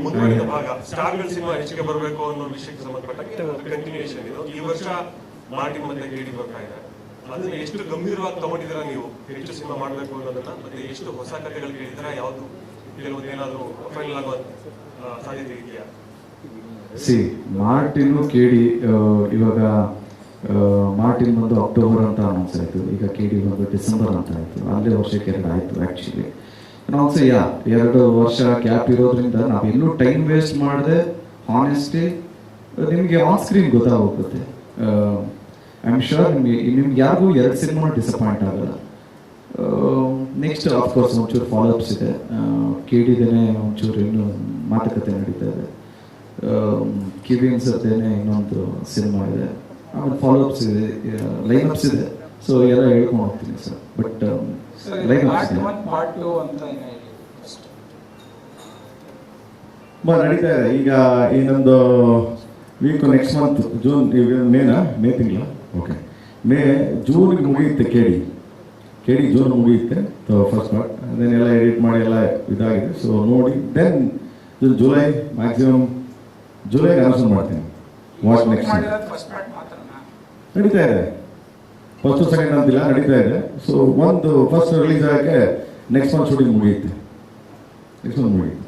ಮುಂದುವರಿದ ಭಾಗ ಸ್ಟಾರ್ಗಳ ಸಿನಿಮಾ ಹೆಚ್ಚಿಗೆ ಬರಬೇಕು ಅನ್ನೋ ವಿಷಯಕ್ಕೆ ಸಂಬಂಧಪಟ್ಟಾಗ ಕಂಟಿನ್ಯೂಷನ್ ಇದು. ಈ ವರ್ಷ ಮಾರ್ಟಿನ್ ಮತ್ತೆ ಕೇಡಿ ಬರ್ತಾ ಇದೆ. ಅದನ್ನ ಎಷ್ಟು ಗಂಭೀರವಾಗಿ ತಗೊಂಡಿದ್ದೀರಾ ನೀವು? ಹೆಚ್ಚು ಸಿನಿಮಾ ಮಾಡಬೇಕು ಅನ್ನೋದನ್ನ, ಮತ್ತೆ ಎಷ್ಟು ಹೊಸ ಕಥೆಗಳು ಕೇಳಿದಿರಾ? ಯಾವುದು ಕೆಲವೊಂದೇನಾದ್ರೂ ಫೈನಲ್ ಆಗೋ ಸಾಧ್ಯತೆ ಇದೆಯಾ? ಮಾರ್ಟಿನ್ ಕೇಡಿ ಇವಾಗ ಮಾರ್ಟಿನ್ ಬಂದು ಅಕ್ಟೋಬರ್ ಅಂತ ಅನೌನ್ಸ್ ಆಯಿತು, ಈಗ ಕೇಡಿ ಬಂದು ಡಿಸೆಂಬರ್ ಅಂತ ಆಯಿತು. ಅಲ್ಲೇ ವರ್ಷಕ್ಕೆ 2 ಆಯಿತು ಆ್ಯಕ್ಚುಲಿ. ನಾವು 2 ವರ್ಷ ಗ್ಯಾಪ್ ಇರೋದ್ರಿಂದ ನಾವೆಲ್ಲೂ ಟೈಮ್ ವೇಸ್ಟ್ ಮಾಡದೆ ಹಾನೆಸ್ಟ್ಲಿ ನಿಮಗೆ ಆನ್ ಸ್ಕ್ರೀನ್ ಗೊತ್ತಾಗೋಗುತ್ತೆ. ಐ ಆಮ್ ಶ್ಯೂರ್ ನಿಮ್ಗೆ ಯಾರಿಗೂ 2 ಸಿನಿಮಾ ಡಿಸಪಾಯಿಂಟ್ ಆಗಲ್ಲ. ನೆಕ್ಸ್ಟ್ ಆಫ್ಕೋರ್ಸ್ ಒಂಚೂರು ಫಾಲೋಅಪ್ಸ್ ಇದೆ. ಕೇಳಿದೇನೆ ಒಂಚೂರು ಇನ್ನೂ ಮಾತುಕತೆ ನಡೀತಾ ಇದೆ. ಕಿವಿಯನ್ಸ್ ಜೊತೆನೆ ಇನ್ನೊಂದು ಸಿನಿಮಾ ಇದೆ, ಆಮೇಲೆ ಫಾಲೋಅಪ್ಸ್ ಇದೆ, ಲೈನ್ಅಪ್ಸ್ ಇದೆ. ಸೊ ಎಲ್ಲ ಹೇಳ್ಕೊಂಡು ಹೋಗ್ತೀನಿ ಸರ್. ಬಟ್ ಲೈನ್ಅಪ್ಸ್ ನಡೀತಾ ಇದೆ. ಈಗ ಇನ್ನೊಂದು week next month June, May ತಿಂಗಳ, ಓಕೆ, ಜೂನ್ಗೆ ಮುಗಿಯುತ್ತೆ ಕೇಳಿ ಜೂನ್ ಮುಗಿಯುತ್ತೆ ಫಸ್ಟ್ ಪಾರ್ಟ್. ಅದನ್ನೆಲ್ಲ ಎಡಿಟ್ ಮಾಡಿ ಎಲ್ಲ ಇದಾಗಿದೆ. ಸೊ ನೋಡಿ then July maximum July announce ಮಾಡ್ತೀನಿ ವಾಟ್ ನೆಕ್ಸ್ಟ್. ನಡೀತಾ ಇದೆ, ಫಸ್ಟ್ ಸೆಕೆಂಡ್ ಅಂತಿಲ್ಲ, ನಡೀತಾ ಇದೆ. ಸೊ ಒಂದು ಫಸ್ಟ್ ರಿಲೀಸ್ ಆಗೋಕ್ಕೆ ನೆಕ್ಸ್ಟ್ ಮಂತ್ ಶೂಟಿಂಗ್ ಮುಗಿಯುತ್ತೆ. ನೆಕ್ಸ್ಟ್ ಮಂತ್ ಮುಗಿಯುತ್ತೆ.